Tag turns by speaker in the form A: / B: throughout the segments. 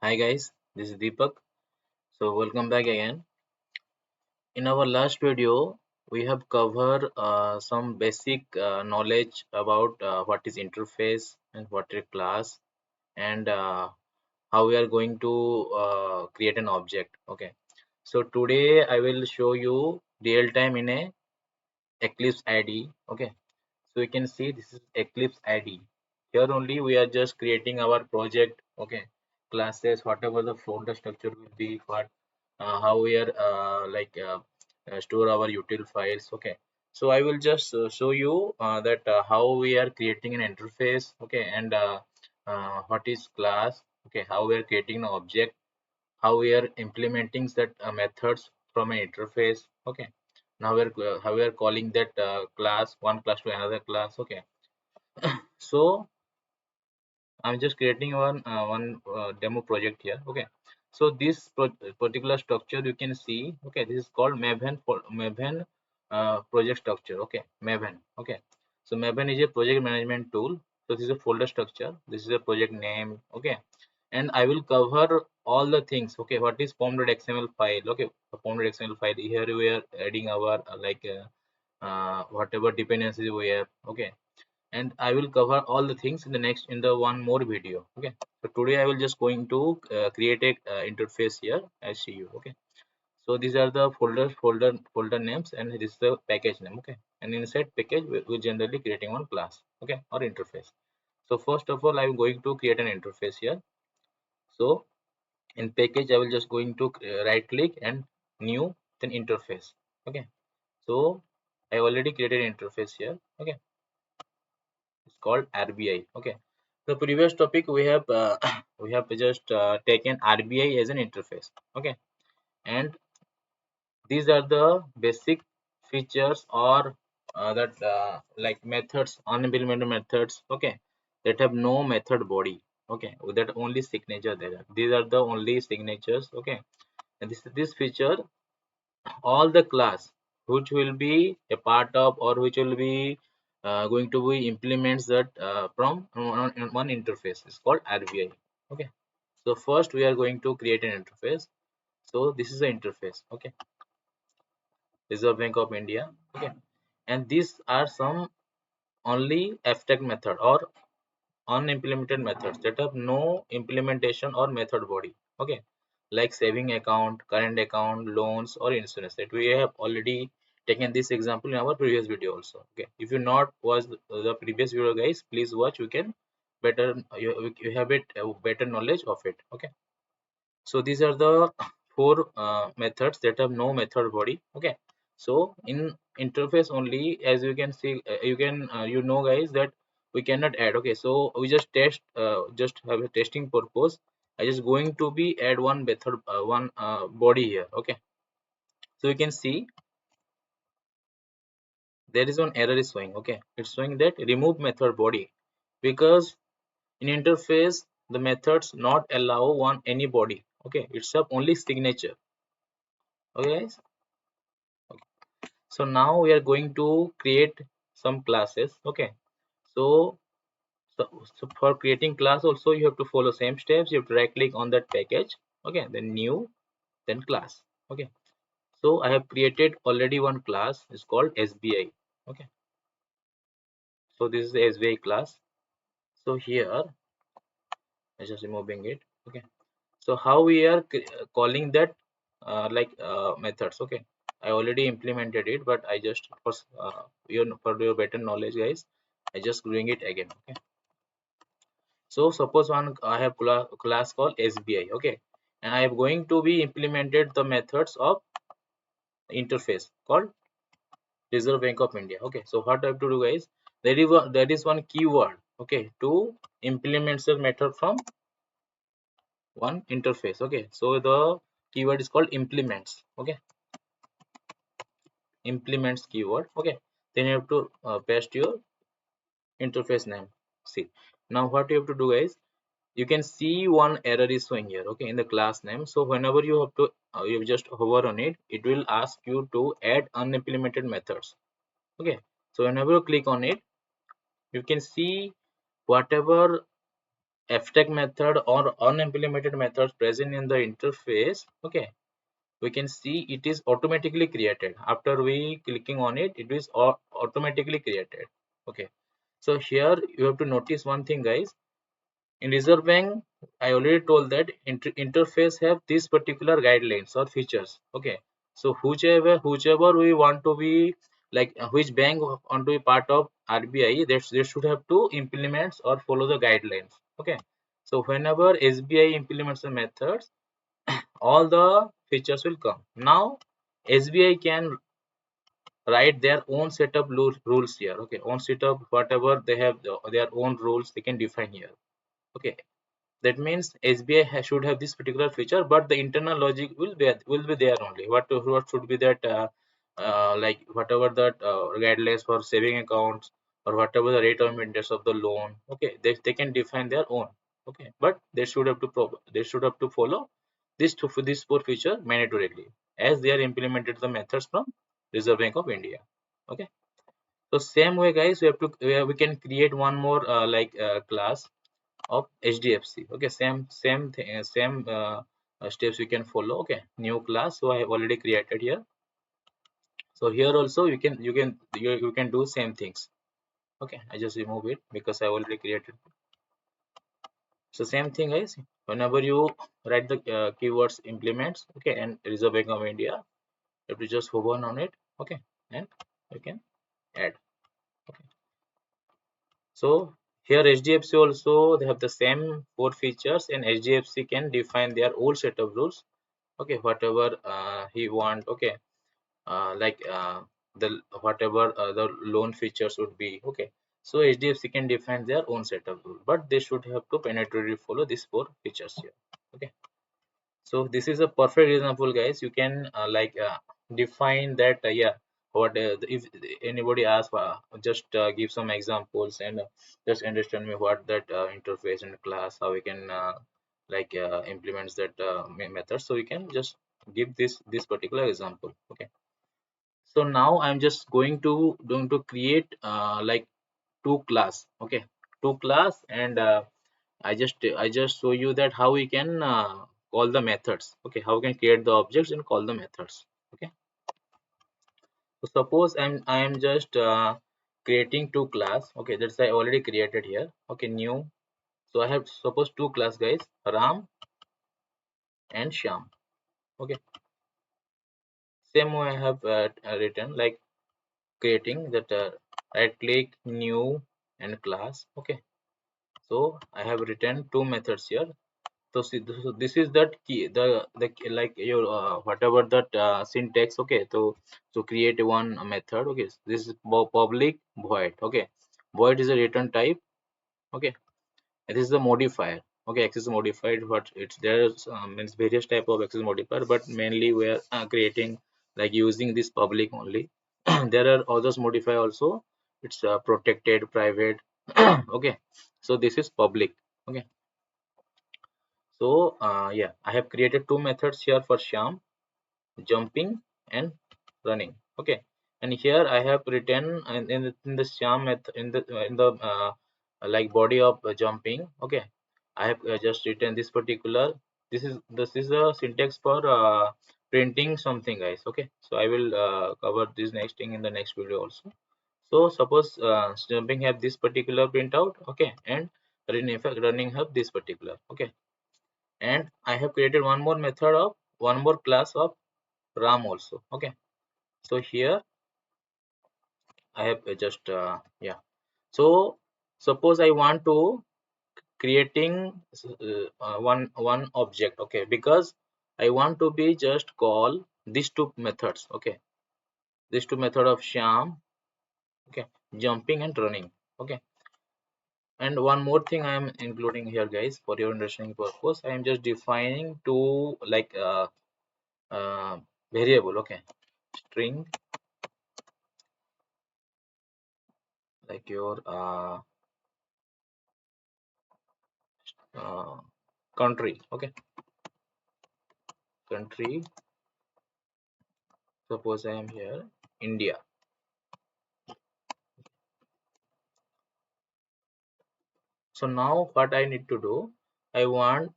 A: Hi guys, this is Deepak. So welcome back again. In our last video, we have covered some basic knowledge about what is interface and what is class and how we are going to create an object. Okay. So today I will show you real time in a Eclipse IDE. Okay. So you can see this is Eclipse IDE. Here only we are just creating our project. Okay. Classes, whatever the folder structure will be, what how we are store our util files. Okay, so I will just show you that how we are creating an interface. Okay, and what is class. Okay, how we are creating an object, how we are implementing that methods from an interface. Okay, now we're how we are calling that class one class to another class. Okay, so I'm just creating one demo project here. Okay, so this particular structure you can see. Okay, this is called Maven project structure. Okay, Maven. Okay, so Maven is a project management tool. So this is a folder structure. This is a project name. Okay, and I will cover all the things. Okay, what is form.xml file? Okay, form.xml file. Here we are adding our whatever dependencies we have. Okay, and I will cover all the things in the next in the one more video. Okay, so today I will just going to create a interface here. I see you. Okay, so these are the folder names, and this is the package name. Okay, and inside package we generally creating one class. Okay, or interface. So first of all, I'm going to create an interface here. So in package I will just going to right click and new, then interface. Okay, so I already created an interface here. Okay, it's called RBI. Okay, the previous topic we have we have just taken RBI as an interface. Okay, and these are the basic features or that like methods, unimplemented methods. Okay, that have no method body. Okay, with that only signature there. These are the only signatures. Okay, and this feature all the class which will be a part of or which will be going to be implements that from one interface is called RBI. Okay, so first we are going to create an interface. So this is the interface. Okay, Reserve Bank of India. Okay, and these are some only abstract method or unimplemented methods that have no implementation or method body. Okay, like saving account, current account, loans, or insurance. That we have already taken this example in our previous video also. Okay, if you not watch the previous video, guys, please watch. You can better you have it better knowledge of it. Okay, so these are the four methods that have no method body. Okay, so in interface only, as you can see, you can you know guys that we cannot add. Okay, so we just test just have a testing purpose. I just going to be add one method one body here. Okay, so you can see there is one error is showing. Okay, it's showing that remove method body because in interface the methods not allow one any body. Okay, it's a only signature. Okay guys, so now we are going to create some classes. Okay, so so for creating class also you have to follow same steps. You have to right click on that package. Okay, then new, then class. Okay, so I have created already one class. It's called SBI. Okay, so this is the SBI class. So here I just removing it. Okay, so how we are calling that methods. Okay, I already implemented it, but I just for your better knowledge guys, I just doing it again. Okay, so suppose one I have class called SBI. Okay, and I am going to be implemented the methods of interface called Reserve Bank of India. Okay, so what I have to do guys, that is one keyword. Okay, to implement the method from one interface. Okay, so the keyword is called implements. Okay, implements keyword. Okay, then you have to paste your interface name. See, now what you have to do guys, you can see one error is showing here. Okay, in the class name. So whenever you have to you just hover on it, it will ask you to add unimplemented methods. Okay, so whenever you click on it, you can see whatever abstract method or unimplemented methods present in the interface, okay, we can see it is automatically created. After we clicking on it, it is automatically created. Okay, so here you have to notice one thing, guys. In Reserve Bank, I already told that interface have these particular guidelines or features. Okay, so whichever we want to be, like which bank want to be part of RBI, they should have to implement or follow the guidelines. Okay, so whenever SBI implements the methods, all the features will come. Now SBI can write their own set of rules here. Okay, own set of whatever they have, their own rules they can define here. Okay, that means SBI should have this particular feature, but the internal logic will be there only. What should be that, like whatever that guidelines for saving accounts, or whatever the rate of interest of the loan. Okay, they can define their own. Okay, but they should have to follow this four feature mandatorily, as they are implemented the methods from Reserve Bank of India. Okay, so same way, guys, we can create one more class of HDFC. Okay, same thing, steps we can follow. Okay, new class. So I have already created here. So here also you can do same things. Okay, I just remove it because I already created. So same thing, guys. Whenever you write the keywords implements, okay, and Reserve Bank of India, you have to just hover on it. Okay, and you can add. Okay, so here HDFC also they have the same four features, and HDFC can define their own set of rules. Okay, whatever he want. Okay, like the whatever the loan features would be. Okay, so HDFC can define their own set of rules, but they should have to penetrate follow these four features here. Okay, so this is a perfect example, guys. You can define that. Yeah, what if anybody asks, just give some examples, and just understand me what that interface and class, how we can implements that method. So we can just give this particular example. Okay, so now I'm just going to create two class. Okay, two class, and I just show you that how we can call the methods. Okay, how we can create the objects and call the methods. Okay, so suppose I am just creating two class. Okay, that's I already created here. Okay, new. So I have suppose two class, guys, Ram and Shyam. Okay, same way I have written like creating that, right click, new, and class. Okay, so I have written two methods here. So see, this is that key, the like your whatever that syntax. Okay, so create one method. Okay, this is public void. Okay, void is a return type. Okay, and this is the modifier. Okay, access modified, what it's there's means various type of access modifier, but mainly we are creating like using this public only. There are others modify also. It's protected, private. Okay, so this is public. Okay, so yeah, I have created two methods here for Shyam, jumping and running. Okay, and here I have written in the Shyam method, like body of jumping. Okay, I have just written this particular. This is a syntax for printing something, guys. Okay, so I will cover this next thing in the next video also. So suppose jumping have this particular printout. Okay, and running have this particular. Okay, and I have created one more method of one more class of Ram also. Okay, so here I have just yeah. So suppose I want to creating one object. Okay, because I want to be just call these two methods. Okay, these two method of Shyam. Okay, jumping and running. Okay, and one more thing I am including here, guys, for your understanding purpose. I am just defining two uh, variable. Okay, string, like your uh, country. Okay, country. Suppose I am here, India. So now what I need to do, I want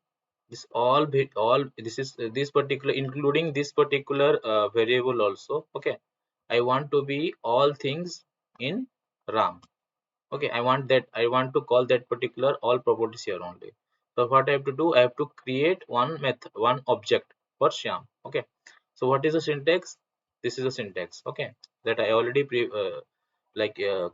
A: this all be all this is this particular including this particular variable also. Okay, I want to be all things in RAM. Okay, I want to call that particular all properties here only. So what I have to do, I have to create one method, one object for Shyam. Okay, so what is the syntax? This is the syntax. Okay, that I already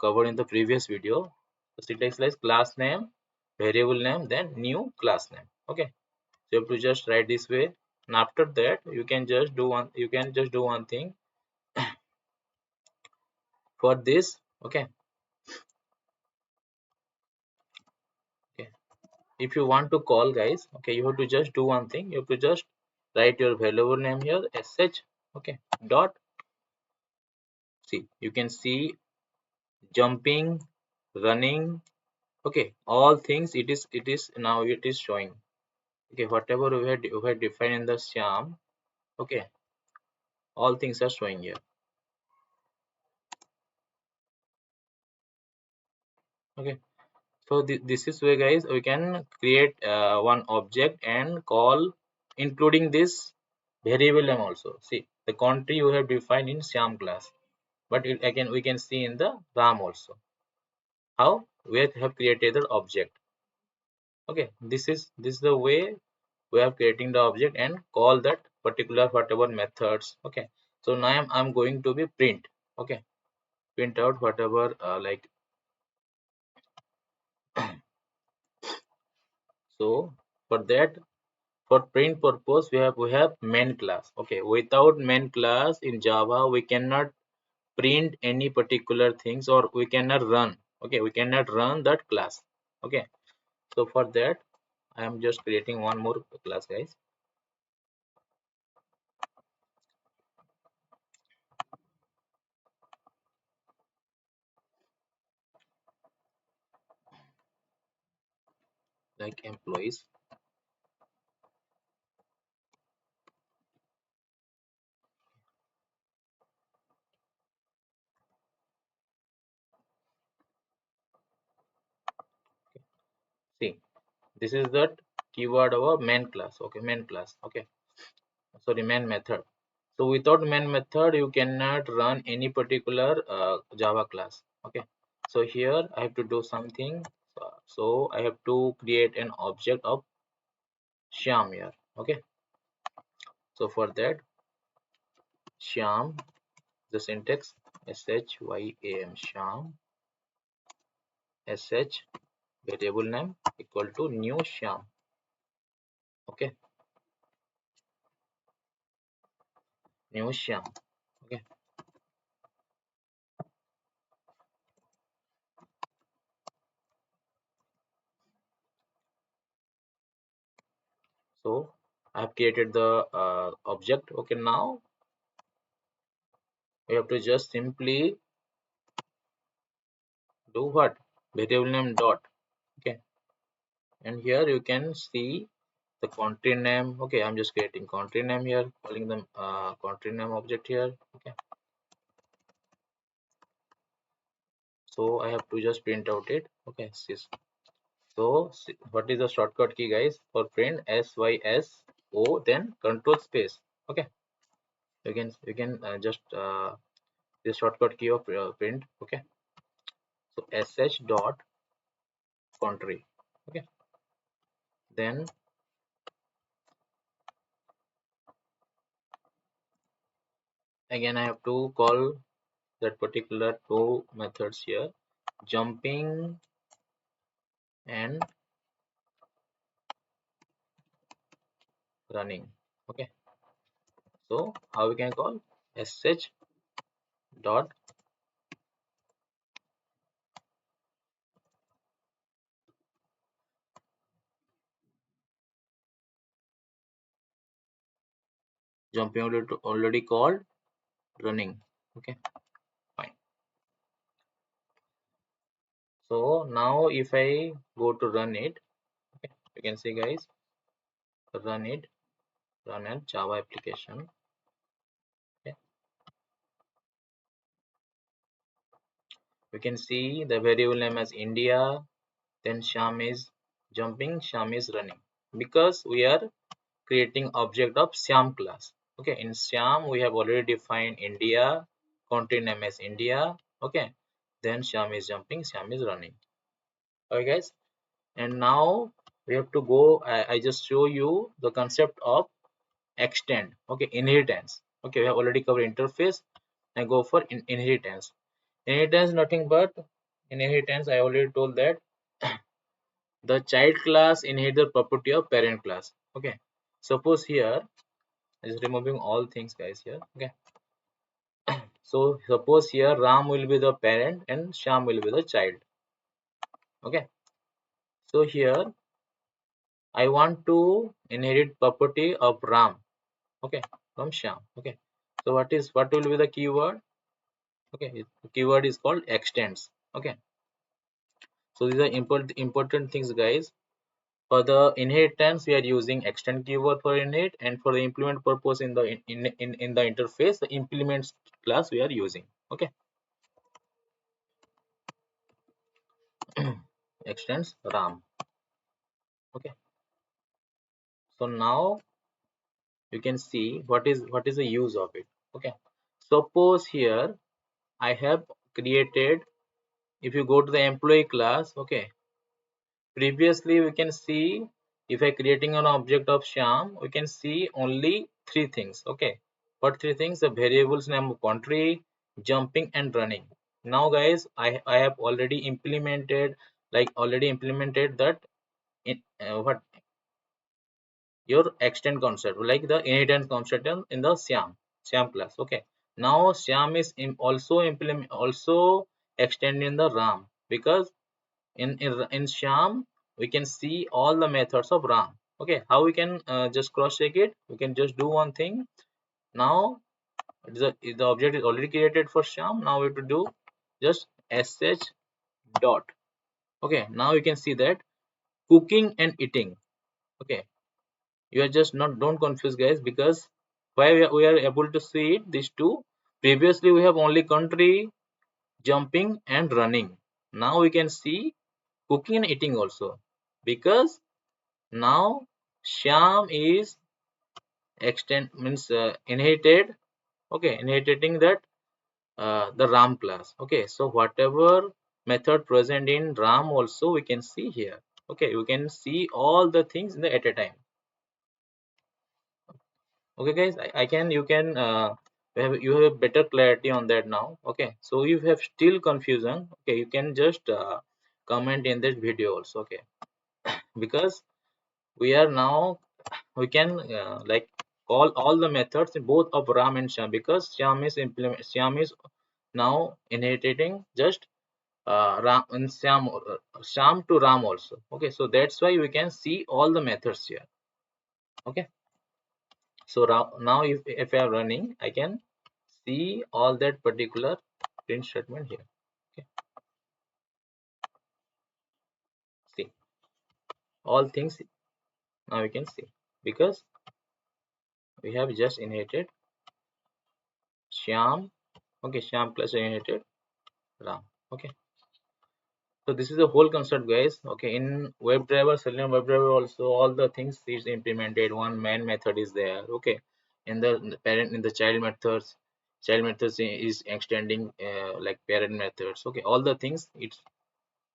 A: covered in the previous video. The syntax is class name, variable name, then new class name. Okay, so you have to just write this way, and after that you can just do one thing for this. Okay, okay, if you want to call, guys, okay, you have to just do one thing. You have to just write your variable name here, sh. Okay, dot, see, you can see jumping, running. Okay, all things, it is now it is showing. Okay, whatever we had defined in the Shyam. Okay, all things are showing here. Okay, so this is where, guys, we can create one object and call including this variable name also. See, the country you have defined in Shyam class, but again we can see in the RAM also how we have created the object. Okay, this is the way we are creating the object and call that particular whatever methods. Okay, so now I'm going to be print. Okay, print out whatever so for that, for print purpose, we have main class. Okay, without main class in Java we cannot print any particular things, or we cannot run. Okay, we cannot run that class. Okay, so for that I am just creating one more class, guys, like employees. See, this is that keyword of a main class. Okay, main class. Okay, sorry, main method. So without main method you cannot run any particular Java class. Okay, so here I have to do something. So I have to create an object of Shyam here. Okay, so for that, Shyam, the syntax Shyam, Shyam, sh, variable name equal to new Shyam. Okay, new Shyam. Okay, so I have created the object. Okay, now we have to just simply do what, variable name dot. Okay, and here you can see the country name. Okay, I'm just creating country name here, calling them country name object here. Okay, so I have to just print out it. Okay, so what is the shortcut key, guys, for print? SYSO, then control space. Okay, you can just the shortcut key of print. Okay, so sh dot country. Okay, then again I have to call that particular two methods here, jumping and running. Okay, so how we can call? Sh dot jumping already called, running. Okay, fine. So now if I go to run it, okay, you can see, guys, run it, run a Java application. Okay, we can see the variable name as India, then Shyam is jumping, Shyam is running, because we are creating object of Shyam class. Okay, in Shyam we have already defined India, country name is India. Okay, then Shyam is jumping, Shyam is running. Okay guys, and now we have to go, I just show you the concept of extend. Okay, inheritance. Okay, we have already covered interface, and go for inheritance. Inheritance nothing but, in inheritance I already told that the child class inherit the property of parent class. Okay, suppose here, just removing all things guys here. Okay, so suppose here Ram will be the parent and Sham will be the child. Okay, so here I want to inherit property of Ram. Okay, from Sham. Okay, so what will be the keyword? Okay, the keyword is called extends. Okay, so these are important things guys. For the inheritance, we are using extend keyword for inherit, and for the implement purpose in the in the interface, the implements class we are using. Okay, extends RAM. Okay, so now you can see what is the use of it. Okay, suppose here I have created. If you go to the employee class, okay, previously we can see, if I creating an object of Shyam, we can see only three things. Okay, what three things? The variables name of country, jumping and running. Now guys, I have already implemented, that in what your extend concept, like the inheritance concept in the Shyam class. Okay, now Shyam is also extending the RAM, because in Shyam we can see all the methods of RAM. Okay, how we can just cross check it? We can just do one thing. Now the object is already created for Shyam. Now we have to do just sh dot. Okay, now you can see that cooking and eating. Okay, you are just not, don't confuse guys, because why we are able to see it, these two. Previously we have only country, jumping and running. Now we can see cooking and eating also, because now Shyam is extend means inherited. Okay, inheriting that the Ram class. Okay, so whatever method present in Ram also we can see here. Okay, you can see all the things in the at a time. Okay guys, I can you can you have a better clarity on that now. Okay, so if you have still confusion, okay, you can just comment in this video also. Okay, because we are now, we can like call all the methods in both of Ram and Shyam, because Shyam is now inheriting just Ram and Shyam to Ram also. Okay, so that's why we can see all the methods here. Okay, so now if I am running, I can see all that particular print statement here. Okay, see all things now we can see, because we have just inherited Shyam. Okay, Shyam plus inherited Ram. Okay, so this is the whole concept guys. Okay, in Webdriver, Selenium Webdriver also all the things is implemented. One main method is there. Okay, in the parent, in the child methods is extending like parent methods. Okay, all the things it's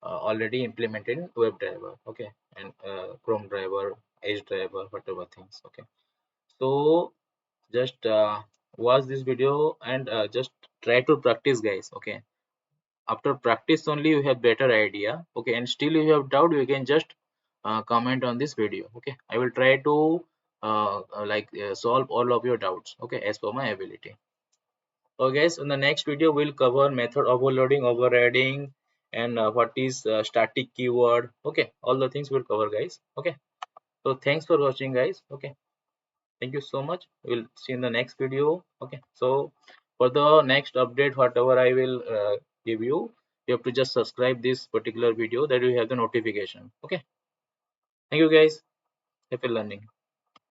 A: already implemented in Webdriver. Okay, and Chrome driver, Edge driver, whatever things. Okay, so just watch this video and just try to practice guys. Okay, after practice only you have better idea. Okay, and still you have doubt, you can just comment on this video. Okay, I will try to solve all of your doubts, okay, as per my ability. So guys, in the next video we'll cover method overloading, overriding, and what is static keyword. Okay, all the things we'll cover guys. Okay, so thanks for watching guys. Okay, thank you so much. We'll see in the next video. Okay, so for the next update, whatever I will give you, you have to just subscribe this particular video, that you have the notification. Okay, thank you guys. Happy learning.